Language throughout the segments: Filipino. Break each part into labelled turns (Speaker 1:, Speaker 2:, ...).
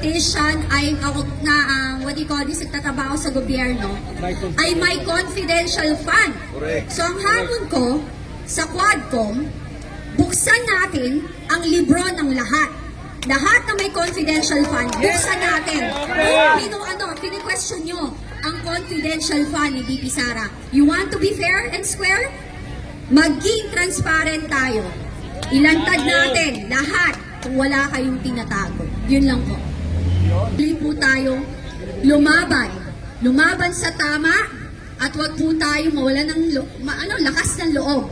Speaker 1: politician ay what do you call this, nagtatrabaho sa gobyerno ay may confidential fund. So ang hamon ko sa Quadcom, buksan natin ang libro ng lahat. Lahat na may confidential fund, buksan natin. Pini-question nyo ang confidential fund ni VP Sara. You want to be fair and square? Maging transparent tayo. Ilantad natin lahat kung wala kayong tinatago. Yun lang po. Tuloy po tayong lumaban sa tama at wag po tayo mawala ng lakas ng loob.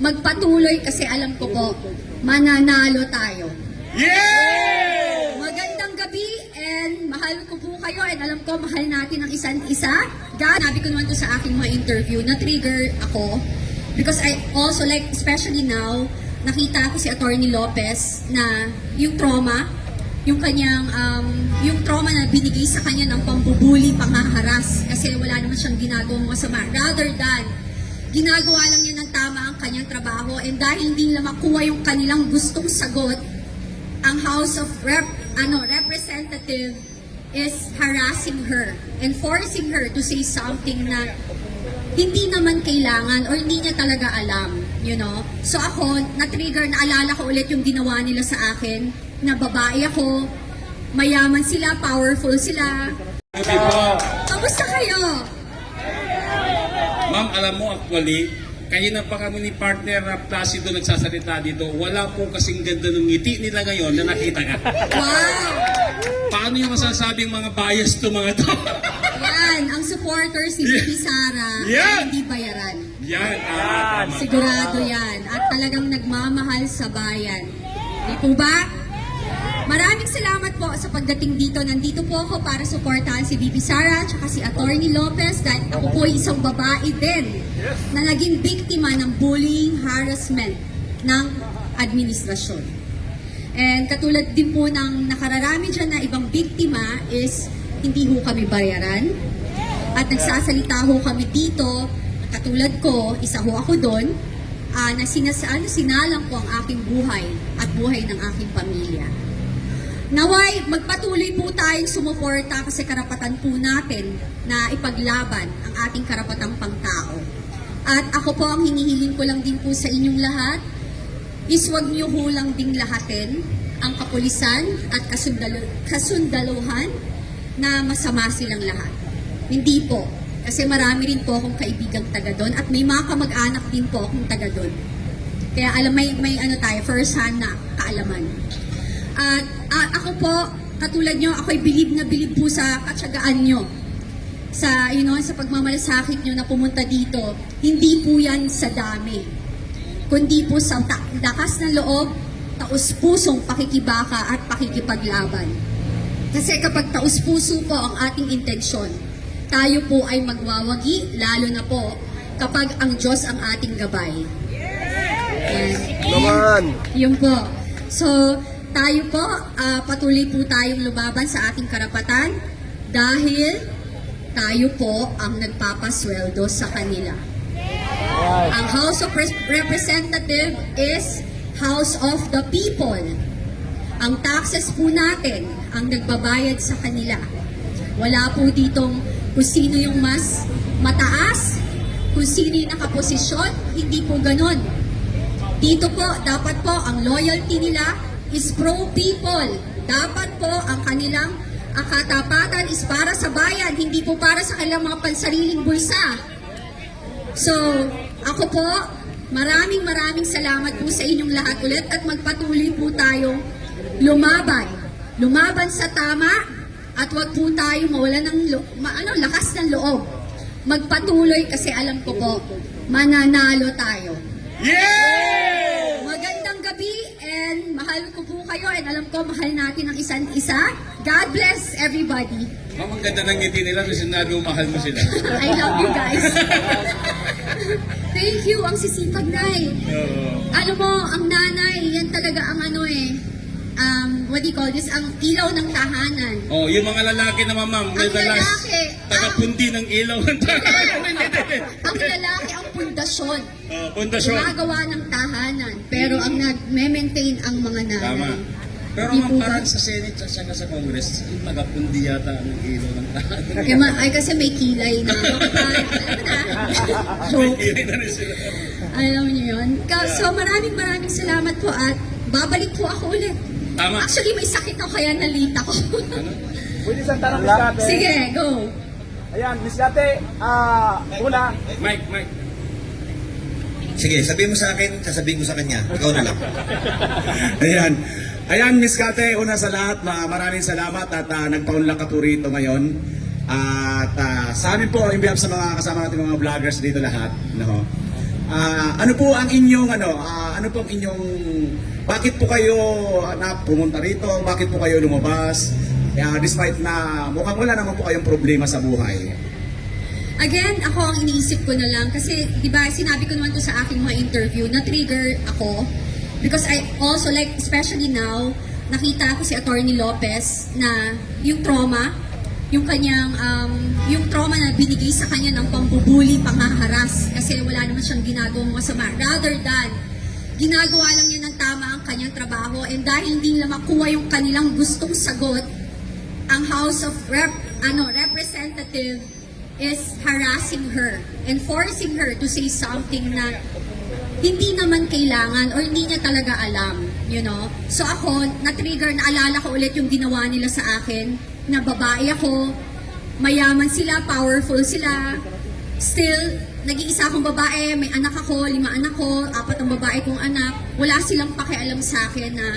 Speaker 1: Magpatuloy kasi alam ko po, mananalo tayo.
Speaker 2: Yeah!
Speaker 1: Magandang gabi and mahal ko po kayo and alam ko mahal natin ang isa't isa. Sabi ko naman to sa aking mga interview, na-trigger ako because I also like, especially now, nakita ko si Attorney Lopez na yung trauma, yung kanyang, yung trauma na binigay sa kanya ng pambubuli, panghaharas, kasi wala naman siyang ginagawang masama. Rather than, ginagawa lang niya ng tama ang kanyang trabaho and dahil hindi nila makuha yung kanilang gustong sagot, ang House of Representative is harassing her and forcing her to say something na hindi naman kailangan or hindi niya talaga alam, you know? So ako, na-trigger, naalala ko ulit yung ginawa nila sa akin, na babae ako, mayaman sila, powerful sila. Kamusta kayo?
Speaker 2: Ma'am, alam mo actually, kanina pa kami ni partner Placido nagsasalita dito, wala po kasing ganda ng ngiti nila ngayon na nakita ka.
Speaker 1: Wow!
Speaker 2: Paano yung masasabing mga bias to mga to?
Speaker 1: Yan, ang supporter si VP Sara
Speaker 2: Yan!
Speaker 1: ay hindi bayaran.
Speaker 2: Yan! Tama.
Speaker 1: Sigurado yan. At talagang nagmamahal sa bayan. Di po ba? Maraming salamat po sa pagdating dito. Nandito po ako para suportahan si VP Sara at si Attorney Lopez dahil ako po ay isang babae din na naging biktima ng bullying, harassment ng administrasyon. And katulad din po ng nakararami dyan na ibang biktima is hindi ho kami bayaran at nagsasalita ho kami dito, katulad ko, isa ho ako doon, na sinalang ko ang aking buhay at buhay ng aking pamilya. Naway, magpatuloy po tayong sumuporta kasi karapatan po natin na ipaglaban ang ating karapatang pangtao. At ako po, ang hinihiling ko lang din po sa inyong lahat is wag niyo hulang ding lahatin ang kapulisan at kasundaluhan na masama silang lahat. Hindi po. Kasi marami rin po akong kaibigang taga doon at may mga kamag-anak din po akong taga doon. Kaya alam, may first hand na kaalaman. At ako po, katulad nyo, ako'y bilib na bilib po sa katsagaan nyo. Sa pagmamalasakit nyo na pumunta dito, hindi po yan sa dami. Kundi po sa lakas ng loob, taus-pusong pakikibaka at pakikipaglaban. Kasi kapag taus-puso po ang ating intensyon, tayo po ay magwawagi, lalo na po kapag ang Diyos ang ating gabay. Yan. Yun po. So, tayo po, patuloy po tayong lumaban sa ating karapatan dahil tayo po ang nagpapasweldo sa kanila. Ang House of Representative is House of the People. Ang taxes po natin ang nagbabayad sa kanila. Wala po ditong kung sino yung mas mataas, kung sino yung nakaposisyon, hindi po ganon. Dito po, dapat po, ang loyalty nila is pro-people. Dapat po, ang kanilang katapatan is para sa bayan, hindi po para sa kanilang mga pansariling bulsa. So, ako po, maraming salamat po sa inyong lahat ulit at magpatuloy po tayong lumaban sa tama at wag po tayo mawala ng lakas ng loob. Magpatuloy kasi alam ko po, mananalo tayo.
Speaker 2: Yeah!
Speaker 1: Magandang gabi and mahal ko po kayo and alam ko mahal natin ang isa't isa. God bless everybody.
Speaker 2: Ma'am, ang ganda ng ngiti nila nung sinabi mo mahal mo sila.
Speaker 1: I love you guys. Thank you, ang sisipag nay. Ano mo, ang nanay, yan talaga ang what do you call this, ang ilaw ng tahanan.
Speaker 2: Oh, yung mga lalaki naman, ma'am,
Speaker 1: Ang lalaki,
Speaker 2: taga-pundi ng ilaw ng tahanan.
Speaker 1: ang lalaki ang pundasyon.
Speaker 2: Pundasyon.
Speaker 1: Gumagawa ng tahanan, pero ang nag-maintain ang mga nanay.
Speaker 2: Tama. Pero
Speaker 1: Di po ba?
Speaker 2: parang sa Senate at saka sa Congress, magapundi yata ang ilo ng tao.
Speaker 1: Ay kasi may kilay na. Alam mo na. Joke.
Speaker 2: Hindi na rin sila.
Speaker 1: Alam niyo yun. So maraming salamat po at babalik po ako ulit.
Speaker 2: Tama.
Speaker 1: Actually may sakit ako kaya nalita ko.
Speaker 3: Pwede isang tanong, Miss Kate.
Speaker 1: Sige, go.
Speaker 3: Ayan, Miss Kate, una,
Speaker 2: Mike.
Speaker 4: Sige, sabihin mo sa akin, sasabihin ko sa kanya. Ikaw na lang.
Speaker 3: Ayan, Miss Kate, una sa lahat, maraming salamat at nagpaunlak ka po rito ngayon. At sa amin po, in behalf sa mga kasama natin mga vloggers dito lahat, no? Ano po ang inyong bakit po kayo pumunta rito? Bakit po kayo lumabas? Despite na mukhang wala naman po kayong problema sa buhay.
Speaker 1: Again, ako ang iniisip ko na lang kasi 'di ba sinabi ko naman to sa aking mga interview na trigger ako because I also like especially now nakita ko si Attorney Lopez na yung trauma, yung kanyang yung trauma na binigay sa kanya ng pambubuli, panghaharas kasi wala naman siyang ginagawang masama rather than ginagawa lang niya ng tama ang kanyang trabaho and dahil hindi nila makuha yung kanilang gustong sagot, ang House of Representative is harassing her and forcing her to say something na hindi naman kailangan or hindi niya talaga alam, you know? So ako, na-trigger, naalala ko ulit yung ginawa nila sa akin, na babae ako, mayaman sila, powerful sila, still, nag-iisa akong babae, may anak ako, 5 anak ko, 4 ang babae kong anak, wala silang pakialam sa akin na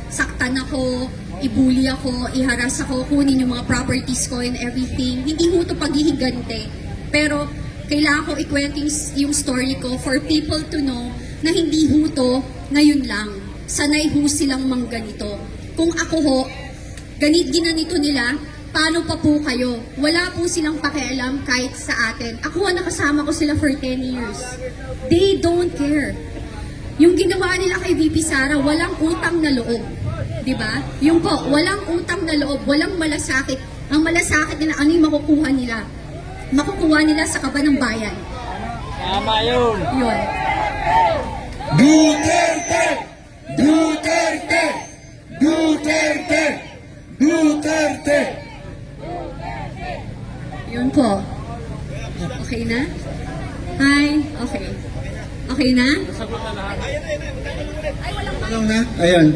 Speaker 1: saktan ako, ibuli ako, iharas ako, kunin yung mga properties ko and everything. Hindi ho ito paghihigante. Pero kailangan ko ikwento yung story ko for people to know na hindi ho ito ngayon lang. Sanay ho silang mangganito. Kung ako ho, ginanito nila, paano pa po kayo? Wala po silang pakialam kahit sa atin. Ako ho, nakasama ko sila for 10 years. They don't care. Yung ginawa nila kay VP Sara, walang utang na loob. Diba? Yung po, walang utang na loob, walang malasakit. Ang malasakit nila, ano yung makukuha nila? Makukuha nila sa kaba ng bayan.
Speaker 3: tama yun.
Speaker 1: Yun.
Speaker 3: Duterte! Duterte! Duterte! Duterte!
Speaker 1: Yun po. Okay na? Hi? Okay. Okay na?
Speaker 4: Ano na?
Speaker 3: Ayan.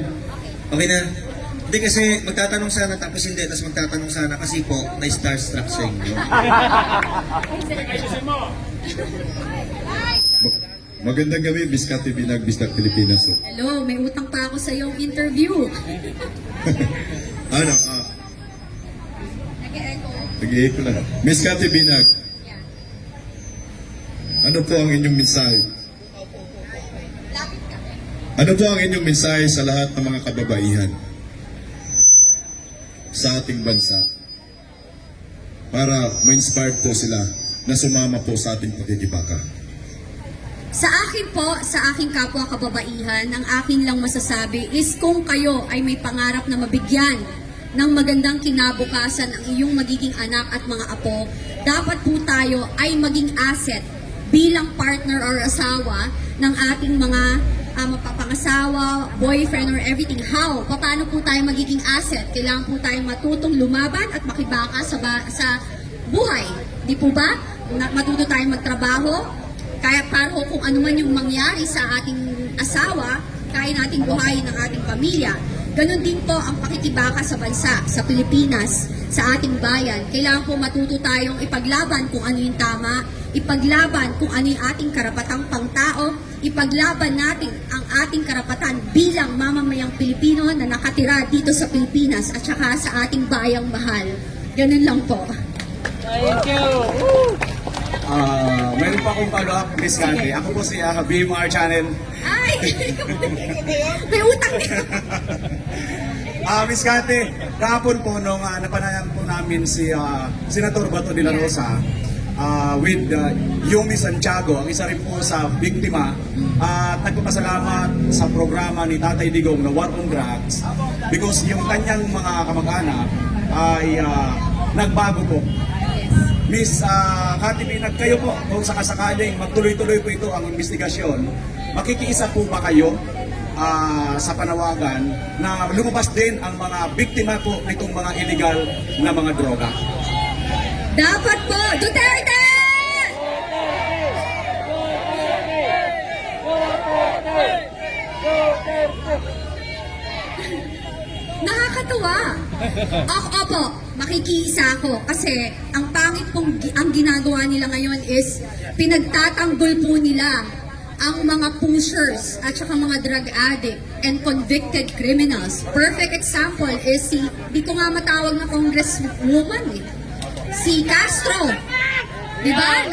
Speaker 4: Okay na. Hindi kasi magtatanong sana tapos hindi, tapos magtatanong sana kasi po may starstruck sa inyo.
Speaker 5: Magandang gabi, Biscate Binag, Bistak Pilipinas.
Speaker 1: Hello, may utang pa ako sa iyong interview.
Speaker 5: Ano?
Speaker 1: Nag-echo.
Speaker 5: Nag-i-echo lang. Biscate Binag, ano po ang inyong mensahe?
Speaker 1: Lapit ka.
Speaker 5: Ano po ang inyong mensahe sa lahat ng mga kababaihan sa ating bansa para ma-inspire po sila na sumama po sa ating pagkikibaka?
Speaker 1: Sa akin po, sa aking kapwa kababaihan, ang akin lang masasabi is kung kayo ay may pangarap na mabigyan ng magandang kinabukasan ang iyong magiging anak at mga apo, dapat po tayo ay maging asset bilang partner or asawa ng ating mga mapapangasawa, boyfriend or everything. How? Paano po tayo magiging asset? Kailangan po tayong matutong lumaban at makibaka sa buhay. Di po ba? Matuto tayong magtrabaho. Kaya para kung ano man yung mangyari sa ating asawa, kaya nating buhayin ang ating pamilya. Ganon din po ang pakikibaka sa bansa, sa Pilipinas, sa ating bayan. Kailangan po matuto tayong ipaglaban kung ano yung tama, ipaglaban kung ano yung ating karapatang pangtao, ipaglaban natin ang ating karapatan bilang mamamayang Pilipino na nakatira dito sa Pilipinas at saka sa ating bayang mahal. Ganon lang po.
Speaker 3: Thank you.
Speaker 6: Meron pa akong follow-up, Miss Kate. Ako po si BMR Channel.
Speaker 1: Ay! May utang din.
Speaker 6: Miss Kate, kahapon po nung napanayan po namin si Senator Bato de la Rosa with Yumi Santiago, ang isa rin po sa biktima, at nagpapasalamat sa programa ni Tatay Digong na War on Drugs because yung kanyang mga kamag-anak ay nagbago po. Miss Kati Binag, kayo po, kung sakasakaling magtuloy-tuloy po ito ang investigasyon, makikiisa po ba kayo sa panawagan na lumabas din ang mga biktima po nitong mga illegal na mga droga.
Speaker 1: Dapat po, Duterte! Nakakatuwa. Opo, makikiisa ako kasi ang pangit pong ang ginagawa nila ngayon is pinagtatanggol po nila ang mga pushers at saka mga drug addict and convicted criminals. Perfect example is di ko nga matawag na congresswoman eh. Si Castro. Di ba?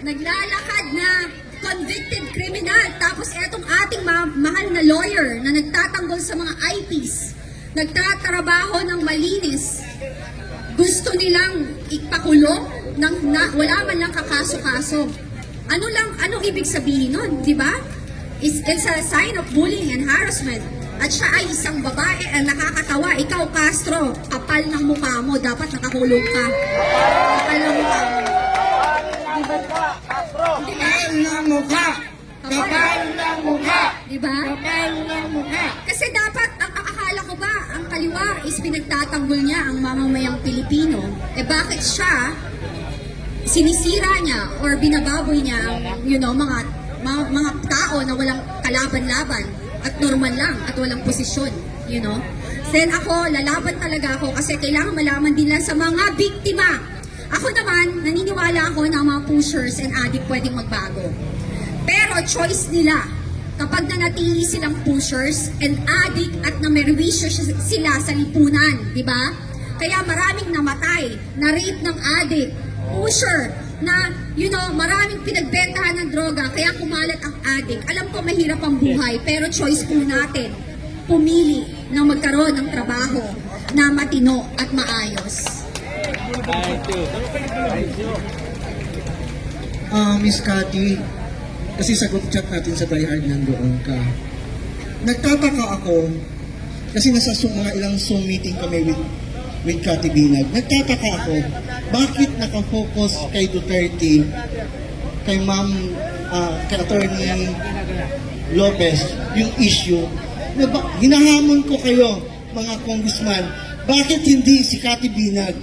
Speaker 1: Naglalakad na convicted criminal. Tapos etong ating mahal na lawyer na nagtatanggol sa mga IPs, nagtatrabaho ng malinis. Gusto nilang ipakulong wala man lang kakaso-kaso. Anong ibig sabihin nun, di ba? It's a sign of bullying and harassment. At siya ay isang babae ang nakakatawa. Ikaw, Castro, kapal ng mukha mo. Dapat nakakulong ka. Kapal ng mukha mo.
Speaker 7: Kapal ng mukha! Kapal ng mukha!
Speaker 1: Diba?
Speaker 7: Kapal ng mukha!
Speaker 1: Kasi dapat, ang akala ko ba, ang kaliwa is pinagtatanggol niya ang mamamayang Pilipino. Bakit siya, sinisira niya or binababoy niya ang, mga tao na walang kalaban-laban at normal lang at walang posisyon, Then ako, lalaban talaga ako kasi kailangan malaman din lang sa mga biktima. Ako naman, naniniwala ako na mga pushers and addict pwedeng magbago. Pero choice nila, kapag nanatili silang pushers and addict at namerwisyo sila sa lipunan, di ba? Kaya maraming namatay, na rape ng addict, pusher, na, maraming pinagbentahan ng droga, kaya kumalat ang addict. Alam ko mahirap ang buhay, pero choice po natin, pumili na magkaroon ng trabaho na matino at maayos.
Speaker 7: Miss Cathy, kasi sagot chat natin sa Die Hard nandoon ka. Nagtataka ako, kasi nasa mga ilang Zoom meeting kami with Cathy Binag. Nagtataka ako, bakit nakafocus kay Duterte, kay Ma'am, kay Attorney Lopez, yung issue. Hinahamon ko kayo, mga congressman, bakit hindi si Cathy Binag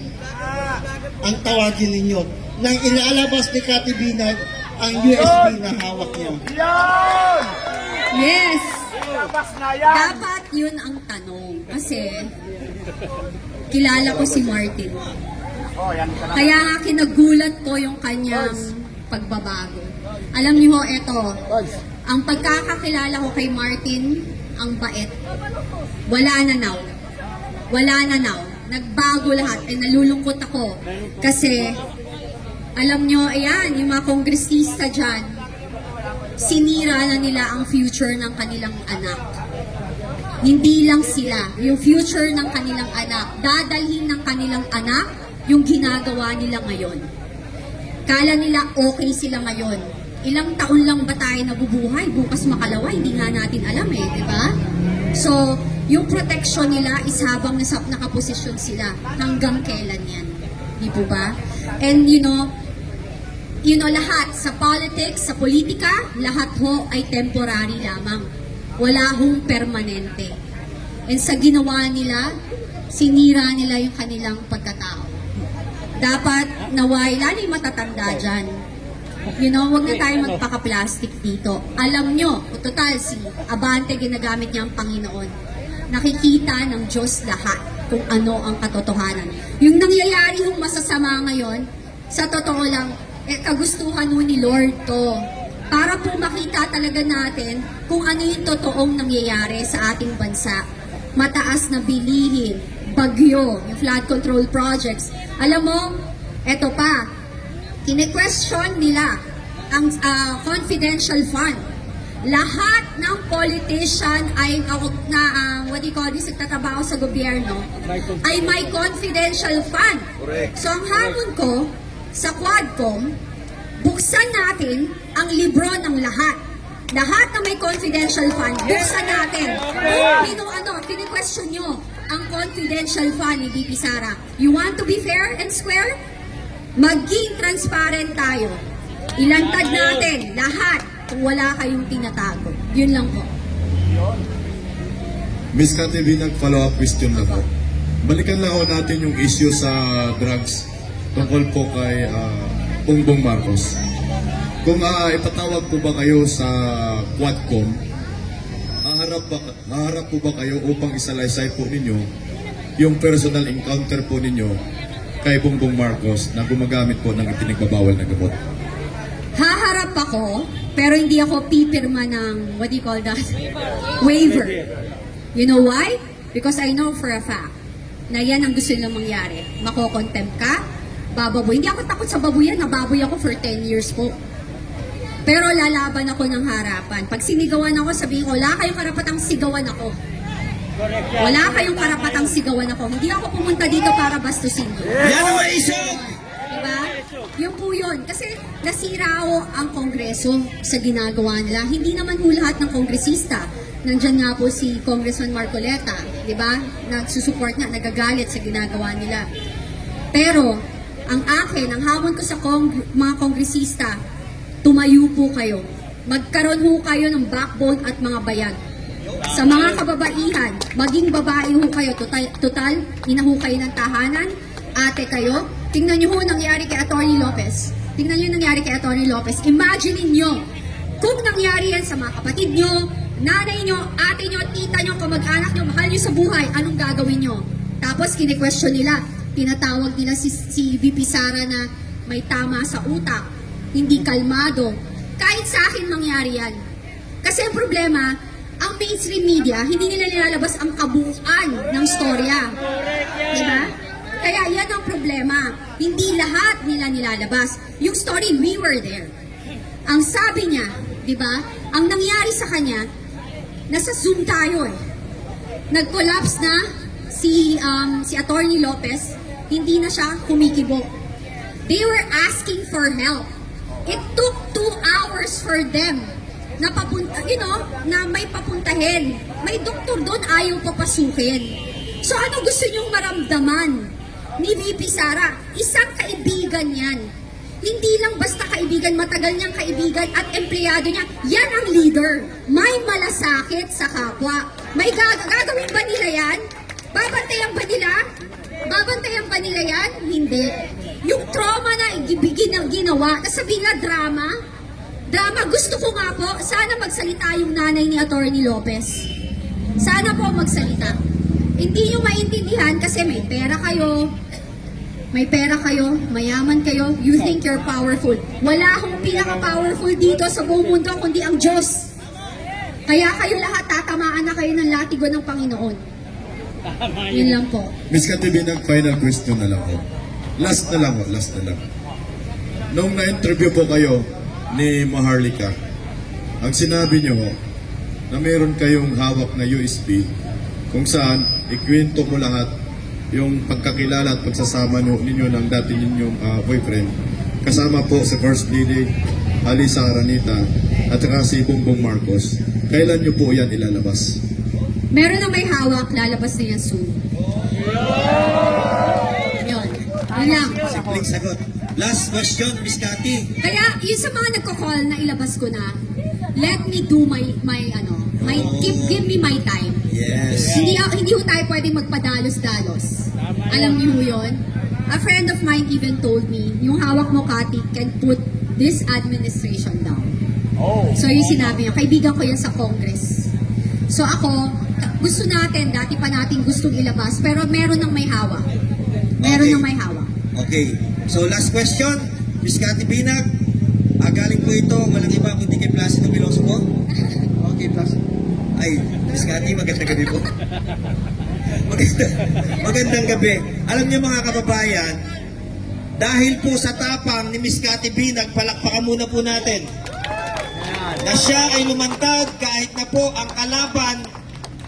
Speaker 7: ang tawagin ninyo nang ilalabas ni Cathy Binag ang USB na hawak niya?
Speaker 1: Yes! Dapat yun ang tanong. Kasi, kilala ko si Martin. Kaya nga kinagulat ko yung kanyang pagbabago. Alam niyo ho, eto, ang pagkakakilala ko kay Martin, ang bait. Wala na now. Nagbago lahat. Nalulungkot ako. Kasi, alam nyo, ayan, yung mga kongresista dyan, sinira na nila ang future ng kanilang anak. Hindi lang sila, yung future ng kanilang anak. Dadalhin ng kanilang anak yung ginagawa nila ngayon. Kala nila okay sila ngayon. Ilang taon lang ba tayo nabubuhay? Bukas makalawa, hindi nga natin alam di ba? So, yung protection nila is habang nakaposisyon sila. Hanggang kailan yan? Di po ba? And lahat sa politics, sa politika, lahat ho ay temporary lamang. Wala hong permanente. And sa ginawa nila, sinira nila yung kanilang pagkatao. Dapat naway, lalo yung matatanda dyan. Huwag na tayo magpaka-plastic dito. Alam nyo, total si Abante ginamit niya ang Panginoon. Nakikita ng Diyos lahat kung ano ang katotohanan. Yung nangyayari yung masasama ngayon, sa totoo lang, kagustuhan mo ni Lord to. Para po makita talaga natin kung ano yung totoong nangyayari sa ating bansa. Mataas na bilihin, bagyo, yung flood control projects. Alam mo, eto pa, kine-question nila ang confidential fund. Lahat ng politician ay nagtatrabaho sa gobyerno ay may confidential fund. So ang hamon ko sa Quadcom, buksan natin ang libro ng lahat. Lahat na may confidential fund, buksan natin. Kung kine-question nyo ang confidential fund ni VP Sara. You want to be fair and square? Maging transparent tayo. Ilantad natin lahat kung wala kayong tinatago. Yun lang po.
Speaker 5: Miss Cathy Binag, follow-up question na po. Balikan lang ho natin yung issue sa drugs tungkol po kay Bongbong Marcos. Kung ipatawag po ba kayo sa Quadcom, haharap po ba kayo upang isalaysay po ninyo yung personal encounter po ninyo kay Bongbong Marcos na gumagamit po ng ipinagbabawal na gamot?
Speaker 1: Haharap ako, pero hindi ako pipirma ng, what do you call that? Waiver. You know why? Because I know for a fact na yan ang gusto nilang mangyari. Makokontempt ka, bababoy. Hindi ako takot sa baboyan, nababoy ako for 10 years po. Pero lalaban ako ng harapan. Pag sinigawan ako, sabihin ko, wala kayong karapatang sigawan ako. Wala kayong karapatang sigawan ako. Hindi ako pumunta dito para bastusin ko.
Speaker 4: Yan ang maisip!
Speaker 1: Diba? Yun po yun. Kasi nasira ho ang Kongreso sa ginagawa nila. Hindi naman ho lahat ng kongresista. Nandyan nga po si Congressman Marcoleta, diba? Nagsusupport nga, nagagalit sa ginagawa nila. Pero, ang akin, ang hamon ko sa mga kongresista, tumayo po kayo. Magkaroon ho kayo ng backbone at mga bayan. Sa mga kababaihan, maging babae ho kayo. Total, ina ho kayo ng tahanan, ate kayo. Tingnan nyo ho nangyari kay Atty. Lopez. Tingnan nyo nangyari kay Atty. Lopez. Imagine nyo, kung nangyari yan sa mga kapatid nyo, nanay nyo, ate nyo, tita nyo, kamag-anak nyo, mahal nyo sa buhay, anong gagawin nyo? Tapos kine-question nila, tinatawag nila si VP Sara na may tama sa utak, hindi kalmado. Kahit sa akin mangyari yan. Kasi ang problema, ang mainstream media, hindi nila nilalabas ang kabuuan ng storya. Diba? Kaya yan ang problema. Hindi lahat nila nilalabas. Yung story, we were there. Ang sabi niya, diba, ang nangyari sa kanya, nasa Zoom tayo eh. Nag-collapse na si Atty. Lopez, hindi na siya kumikibo. They were asking for help. It took 2 hours for them na papunta, na may papuntahin. May doktor doon, ayaw papasukin. So ano gusto niyong maramdaman ni VP Sara? Isang kaibigan yan. Hindi lang basta kaibigan, matagal niyang kaibigan at empleyado niya. Yan ang leader. May malasakit sa kapwa. May gagawin ba nila yan? Babantayan ba nila? Babantayan ba nila yan? Hindi. Yung trauma na ginawa, sabihin na drama. Drama, gusto ko nga po, sana magsalita yung nanay ni Atty. Lopez. Sana po magsalita. Hindi nyo maintindihan kasi may pera kayo, mayaman kayo, you think you're powerful. Wala akong pinaka-powerful dito sa buong mundo kundi ang Diyos. Kaya kayo lahat tatamaan na kayo ng latigo ng Panginoon. Yun lang po.
Speaker 5: Miss Cathy Binag, final question na lang po. Last na lang. Nung na-interview po kayo ni Maharlika, ang sinabi niyo na meron kayong hawak na USB kung saan ikwento mo lahat yung pagkakilala at pagsasama ninyo ng dati ninyong boyfriend. Kasama po si First Lady Alisa Aranita at saka si Bongbong Marcos. Kailan nyo po yan ilalabas?
Speaker 1: Meron na may hawak, lalabas na yan soon. Yun. Yun lang.
Speaker 4: Simpleng sagot. Last question, Miss Cathy.
Speaker 1: Kaya, yung sa mga nagko-call na ilabas ko na, let me do give me my time.
Speaker 4: Yes.
Speaker 1: Hindi ho tayo pwedeng magpadalos-dalos. Alam niyo ho yun? A friend of mine even told me, yung hawak mo, Cathy, can put this administration down. So yung sinabi niya, kaibigan ko yan sa Congress. So ako, gusto natin, dati pa natin gustong ilabas, pero meron nang may hawak. Meron
Speaker 4: Okay.
Speaker 1: nang may hawak.
Speaker 4: Okay. So last question, Miss Cathy Binag. Galing po ito, walang iba kundi kay Placido Miloso po. Okay, Placido. Ay, Miss Cathy, magandang gabi po. Magandang gabi. Alam niyo mga kababayan, dahil po sa tapang ni Miss Cathy Binag, palakpakan muna po natin na siya ay lumantad kahit na po ang kalaban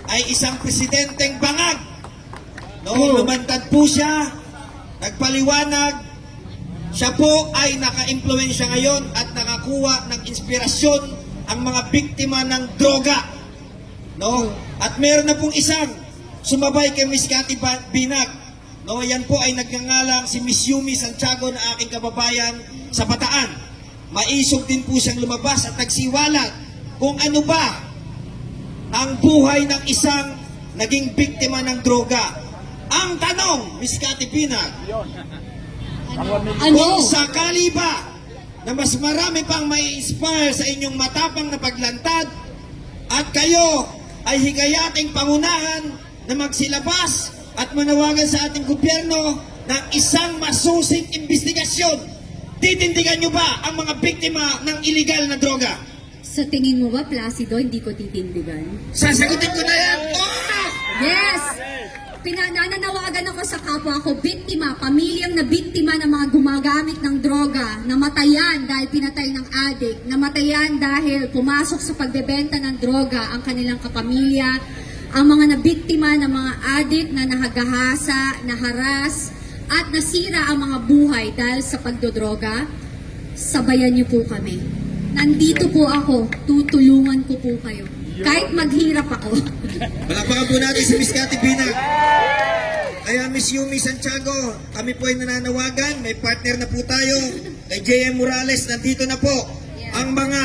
Speaker 4: ay isang presidenteng bangag. No, lumantad po siya, nagpaliwanag, siya po ay naka-impluwensya ngayon at nakakuha ng inspirasyon ang mga biktima ng droga. No? At meron na pong isang sumabay kay Miss Cathy Binag. No, yan po ay nagngangalang si Miss Yumi Santiago na aking kababayan sa Bataan. Maisog din po siyang lumabas at nagsiwalat kung ano ba ang buhay ng isang naging biktima ng droga. Ang tanong, Miss Cathy Binag,
Speaker 1: Ano?
Speaker 4: kung sakali ba na mas marami pang may inspire sa inyong matapang na paglantad at kayo ay higayating pangunahan na magsilabas at manawagan sa ating gobyerno ng isang masusing investigasyon, titindigan nyo ba ang mga biktima ng illegal na droga?
Speaker 1: Sa tingin mo ba, Placido, hindi ko titindigan?
Speaker 4: Sasagutin ko na yan! Oh!
Speaker 1: Yes! Nananawagan ako sa kapwa ko, biktima, pamilyang na biktima ng mga gumagamit ng droga, namatayan dahil pinatay ng adik, namatayan dahil pumasok sa pagbebenta ng droga ang kanilang kapamilya, ang mga nabiktima ng mga adik na nahagahasa, naharas, at nasira ang mga buhay dahil sa pagdodroga, sabayan niyo po kami. Nandito po ako, tutulungan ko po kayo. Kahit maghirap ako.
Speaker 4: Palakpakan po natin si Miss Cathy Binag. Kaya Miss Yumi Santiago, kami po ay nananawagan, may partner na po tayo. Kay JM Morales, nandito na po ang mga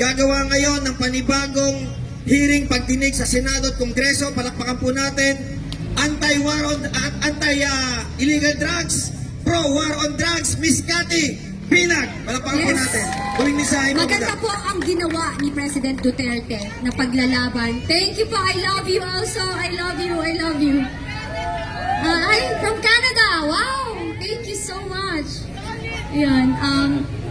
Speaker 4: gagawa ngayon ng panibagong hearing pagdinig sa Senado at Kongreso. Palakpakan po natin. Anti-war on, anti-illegal drugs, pro-war on drugs, Miss Cathy Binag. Palakpakan po
Speaker 1: Yes.
Speaker 4: natin. Tuwing mensahe mo.
Speaker 1: Maganda po ang ginawa ni President Duterte na paglalaban. Thank you po. I love you also. I love you. I love you. I'm from Canada. Wow. Thank you so much. Yan.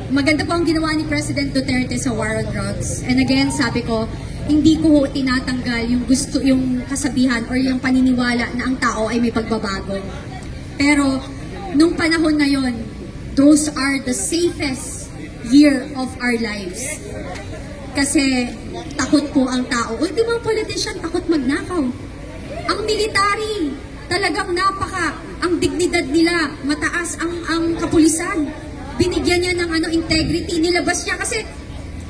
Speaker 1: Maganda po ang ginawa ni President Duterte sa war on drugs. And again, sabi ko, hindi ko tinatanggal yung gusto, yung kasabihan or yung paniniwala na ang tao ay may pagbabago. Pero, nung panahon na yon, those are the safest year of our lives. Kasi takot po ang tao. Ultimo politician, takot magnakaw. Ang military, talagang ang dignidad nila, mataas ang kapulisan. Binigyan niya ng integrity, nilabas niya kasi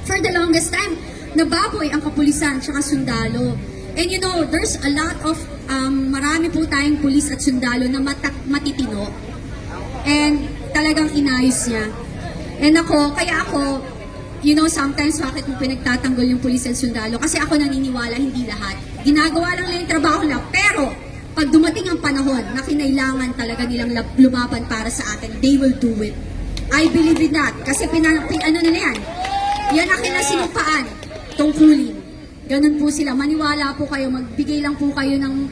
Speaker 1: for the longest time, nababoy ang kapulisan tsaka sundalo. And you know, there's a lot of, marami po tayong pulis at sundalo na matitino. And talagang inayos niya. And kaya ako, you know, sometimes bakit mo pinagtatanggol yung pulis at sundalo? Kasi ako naniniwala, hindi lahat. Ginagawa lang nila yung trabaho nila. Pero, pag dumating ang panahon na kinailangan talaga nilang lumaban para sa atin, they will do it. I believe in that. Kasi ano na yan? Yan ang kinasinumpaan. Tungkulin. Ganun po sila. Maniwala po kayo. Magbigay lang po kayo ng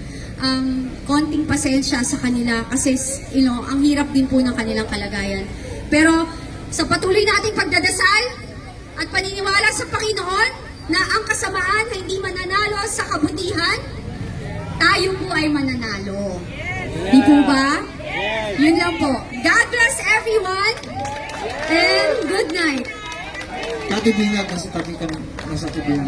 Speaker 1: konting pasensya sa kanila. Kasi, you know, ang hirap din po ng kanilang kalagayan. Pero, sa patuloy nating pagdadasal at paniniwala sa Panginoon na ang kasamaan ay hindi mananalo sa kabutihan, tayo po ay mananalo. Di po ba? Yun lang po. God bless everyone and good night.
Speaker 7: Cathy Binag, nasa tabi kami ng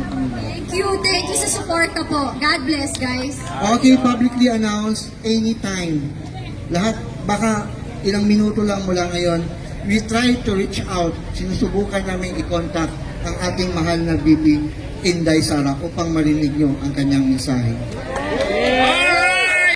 Speaker 7: Panginoon.
Speaker 1: Thank you sa suporta po. God bless, guys.
Speaker 7: Okay, publicly announce anytime. Lahat, baka ilang minuto lang mula ngayon, we try to reach out. Sinusubukan namin i-contact ang ating mahal na VP Inday Sara upang marinig nyo ang kanyang mensahe.